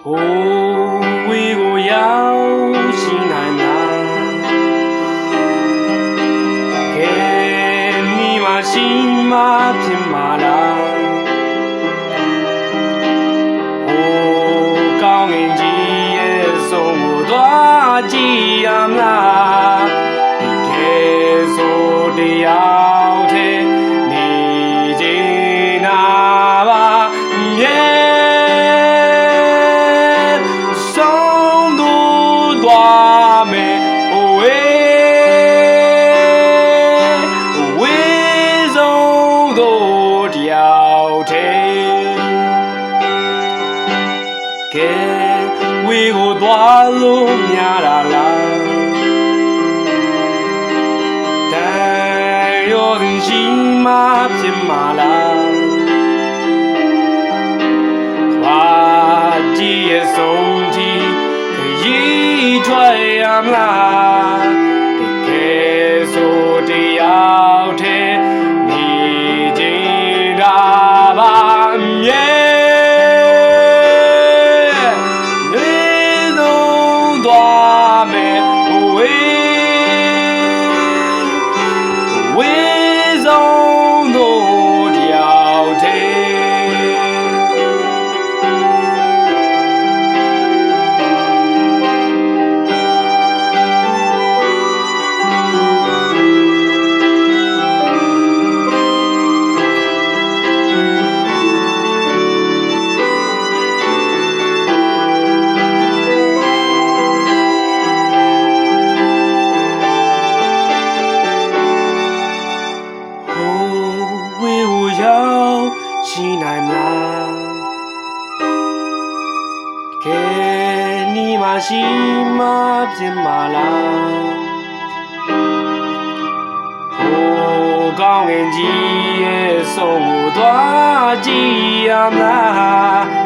ဟိုဝေကိုရောက်ရှိနိုင်လားကဲမိမရှိမှဖြစ်မှာလားဟိုကောင်းငင်ကြီးရဲ့ဆုံးကိုသွားကြည့်ရမလားဒီကဲဆိုတရားတဲ့နေချင်နာပါမြဲကဲဝေကိုသွားလို့များတာလားတန်ရောတင်ရှိမှဖြစ်မှာလားဘာကြည့်ရဲ့ဆုံးထိခရီးထွက်ရမလားတကယ်ဆိုတရားတဲ့နေချင်တာပါမြဲသွားမယ်ဝေးဆုံးတို့တယောက်တည်းရှိနိုင်မလားကဲနီးမရှိမှဖြစ်မှာလားဟိုကောင်းငင်ကြီးရဲ့ဆုံးကိုသွားကြည့်ရမလား